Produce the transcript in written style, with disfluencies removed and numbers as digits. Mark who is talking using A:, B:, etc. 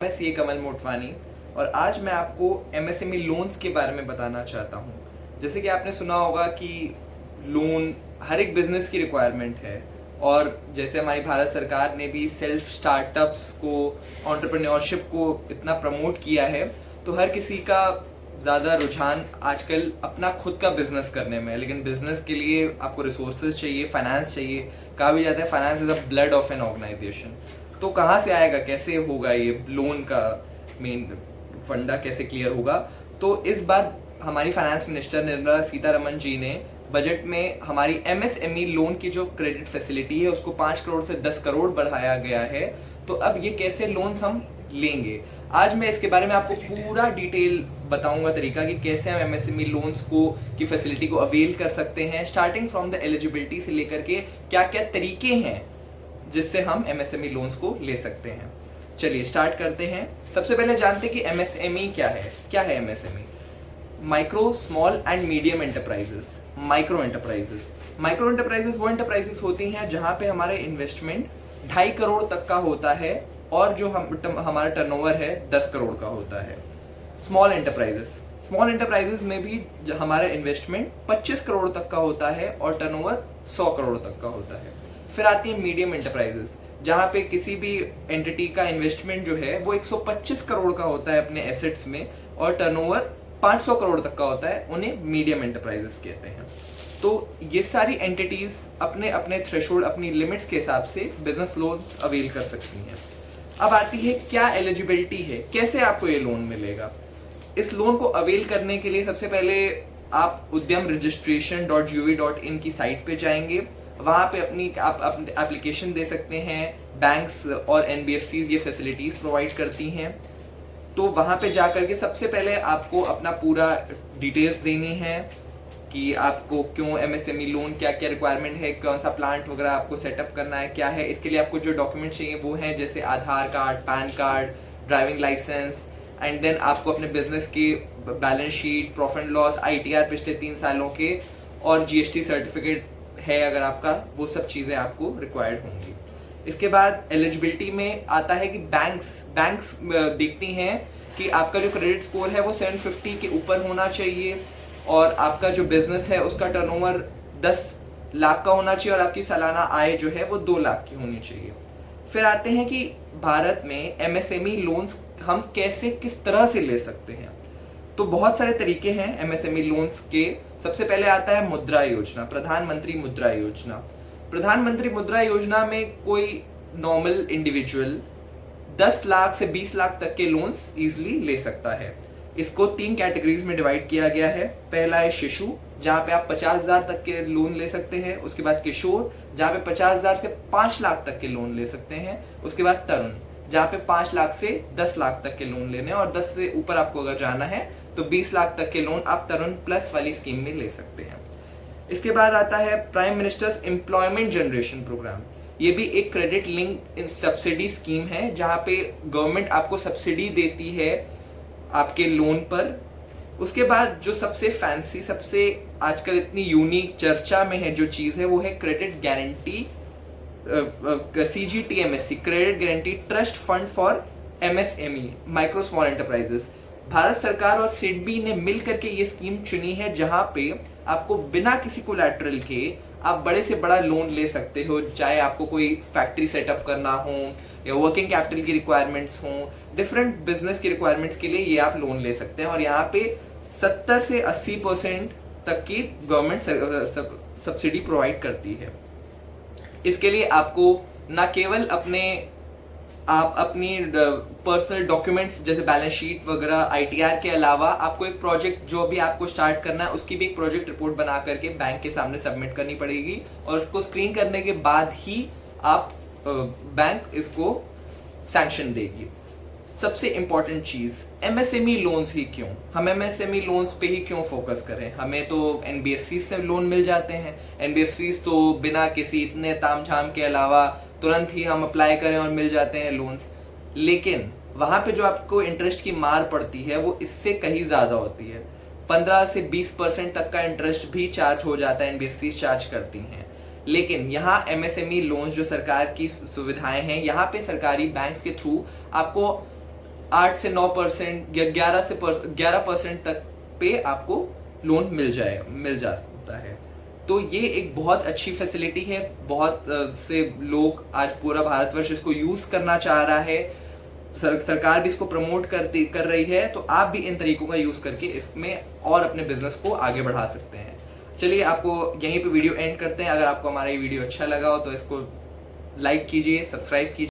A: मैं सी कमल मोटवानी और आज मैं आपको एमएसएमई लोन्स के बारे में बताना चाहता हूँ। जैसे कि आपने सुना होगा कि लोन हर एक बिजनेस की रिक्वायरमेंट है और जैसे हमारी भारत सरकार ने भी सेल्फ स्टार्टअप्स को, एंटरप्रेन्योरशिप को इतना प्रमोट किया है, तो हर किसी का ज़्यादा रुझान आजकल अपना खुद का बिजनेस करने में है। लेकिन बिजनेस के लिए आपको रिसोर्सेज चाहिए, फाइनेंस चाहिए। कहा भी जाता है finance is the blood of an organization. तो कहाँ से आएगा, कैसे होगा ये लोन का मेन फंडा कैसे क्लियर होगा? तो इस बार हमारी फाइनेंस मिनिस्टर निर्मला सीतारमण जी ने बजट में हमारी एमएसएमई लोन की जो क्रेडिट फैसिलिटी है उसको 5 करोड़ से 10 करोड़ बढ़ाया गया है। तो अब ये कैसे लोन्स हम लेंगे, आज मैं इसके बारे में आपको पूरा डिटेल बताऊंगा, तरीका कि कैसे हम एमएसएमई लोन्स को की फैसिलिटी को अवेल कर सकते हैं, स्टार्टिंग फ्रॉम द एलिजिबिलिटी से लेकर के क्या क्या तरीके हैं जिससे हम एमएसएमई लोन्स को ले सकते हैं। चलिए स्टार्ट करते हैं। सबसे पहले जानते हैं कि एमएसएमई क्या है। क्या है MSME? Micro, small and medium enterprises. Micro enterprises वो एंटरप्राइजेस होती हैं जहां पे हमारे इन्वेस्टमेंट 2.5 करोड़ तक का होता है और जो हमारा टर्नओवर है 10 करोड़ का होता है। स्मॉल एंटरप्राइजेस में भी हमारा इन्वेस्टमेंट 25 करोड़ तक का होता है और टर्नओवर 100 करोड़ तक का होता है। फिर आती है मीडियम एंटरप्राइजेस, जहां पे किसी भी एंटिटी का इन्वेस्टमेंट जो है वो 125 करोड़ का होता है अपने एसेट्स में और टर्नओवर 500 करोड़ तक का होता है, उन्हें मीडियम एंटरप्राइजेस कहते हैं। तो ये सारी एंटिटीज अपने अपने थ्रेशोल्ड, अपनी लिमिट्स के हिसाब से बिजनेस लोन्स अवेल कर सकती हैं। अब आती है क्या एलिजिबिलिटी है, कैसे आपको ये लोन मिलेगा। इस लोन को अवेल करने के लिए सबसे पहले आप उद्यम registration.gov.in की साइट पे जाएंगे। वहां पे आप एप्लीकेशन दे सकते हैं। बैंक्स और एनबीएफसीज ये फैसिलिटीज प्रोवाइड करती हैं। तो वहां पे जाकर के सबसे पहले आपको अपना पूरा डिटेल्स देनी है कि आपको क्यों एमएसएमई लोन, क्या क्या रिक्वायरमेंट है, कौन सा प्लांट वगैरह आपको सेटअप करना है, क्या है। इसके लिए आपको जो डॉक्यूमेंट चाहिए वो हैं जैसे Aadhaar card, PAN card, driving licence, and then आपको अपने बिजनेस की balance sheet, profit and loss, ITR पिछले 3 सालों के और जीएसटी सर्टिफिकेट है अगर आपका, वो सब चीज़ें आपको रिक्वायर्ड होंगी। इसके बाद एलिजिबिलिटी में आता है कि बैंक्स देखती हैं कि आपका जो क्रेडिट स्कोर है वो 750 के ऊपर होना चाहिए और आपका जो बिजनेस है उसका टर्नओवर 10 लाख का होना चाहिए और आपकी सालाना आय जो है वो 2 लाख की होनी चाहिए। फिर आते हैं कि भारत में एमएसएमई लोन्स हम कैसे, किस तरह से ले सकते हैं। तो बहुत सारे तरीके हैं एमएसएमई लोन्स के। सबसे पहले आता है मुद्रा योजना, प्रधानमंत्री मुद्रा योजना। प्रधानमंत्री मुद्रा योजना में कोई नॉर्मल इंडिविजुअल 10 लाख से 20 लाख तक के लोन्स इजीली ले सकता है। इसको 3 कैटेगरीज में डिवाइड किया गया है। पहला है शिशु, जहां पे आप 50,000 तक के लोन ले सकते हैं। उसके बाद किशोर, जहां पे 50,000 से 5 लाख तक के लोन ले सकते हैं। उसके बाद तरुण, जहां पे 5 लाख से 10 लाख तक के लोन लेने, और 10 से ऊपर आपको अगर जाना है तो 20 लाख तक के लोन आप तरुण प्लस वाली स्कीम में ले सकते हैं। इसके बाद आता है prime minister's employment generation programme. ये भी एक क्रेडिट लिंक सब्सिडी स्कीम है जहां पे गवर्नमेंट आपको सब्सिडी देती है आपके लोन पर। उसके बाद जो सबसे फैंसी, सबसे आजकल इतनी यूनिक चर्चा में है जो चीज़ है वो है credit guarantee, CGTMSC, credit guarantee trust fund for MSME, micro small enterprises. Bharat सरकार और सिडबी ने मिल करके ये स्कीम चुनी है जहां पे आपको बिना किसी कोलैटरल के आप बड़े से बड़ा लोन ले सकते हो, चाहे आपको कोई फैक्ट्री सेटअप करना हो या वर्किंग कैपिटल की रिक्वायरमेंट्स हो, डिफरेंट बिजनेस की रिक्वायरमेंट्स के लिए ये आप लोन ले सकते हैं। और यहाँ पे 70 से 80% तक की गवर्नमेंट सब्सिडी प्रोवाइड करती है। इसके लिए आपको ना केवल आप अपनी पर्सनल डॉक्यूमेंट्स जैसे बैलेंस शीट वगैरह, आईटीआर के अलावा आपको एक प्रोजेक्ट जो भी आपको स्टार्ट करना है उसकी भी एक प्रोजेक्ट रिपोर्ट बना करके बैंक के सामने सबमिट करनी पड़ेगी और उसको स्क्रीन करने के बाद ही आप बैंक इसको सैंक्शन देगी। सबसे इंपॉर्टेंट चीज, एमएसएमई लोन्स ही क्यों, हम एमएसएमई लोन्स पे ही क्यों फोकस करें। हमें तो एनबीएफसी से लोन मिल जाते हैं। एनबीएफसी तो बिना किसी इतने तामझाम के अलावा तुरंत ही हम अप्लाई करें और मिल जाते हैं लोन्स। लेकिन वहां पे जो आपको इंटरेस्ट की मार पड़ती है वो इससे कहीं ज्यादा होती है। 15 से 20% तक का इंटरेस्ट भी चार्ज हो जाता है, एनबीएफसी चार्ज करती हैं। लेकिन यहाँ एमएसएमई लोन्स जो सरकार की सुविधाएं हैं, यहाँ पे सरकारी बैंक्स के थ्रू आपको 8 से 9% या 11% तक पे आपको लोन मिल जाता है। तो ये एक बहुत अच्छी फैसिलिटी है। बहुत से लोग आज पूरा भारतवर्ष इसको यूज करना चाह रहा है। सरकार भी इसको प्रमोट कर रही है। तो आप भी इन तरीकों का यूज करके इसमें और अपने बिजनेस को आगे बढ़ा सकते हैं। चलिए आपको यहीं पे वीडियो एंड करते हैं। अगर आपको हमारा ये वीडियो अच्छा लगा हो तो इसको लाइक कीजिए, सब्सक्राइब कीजिए।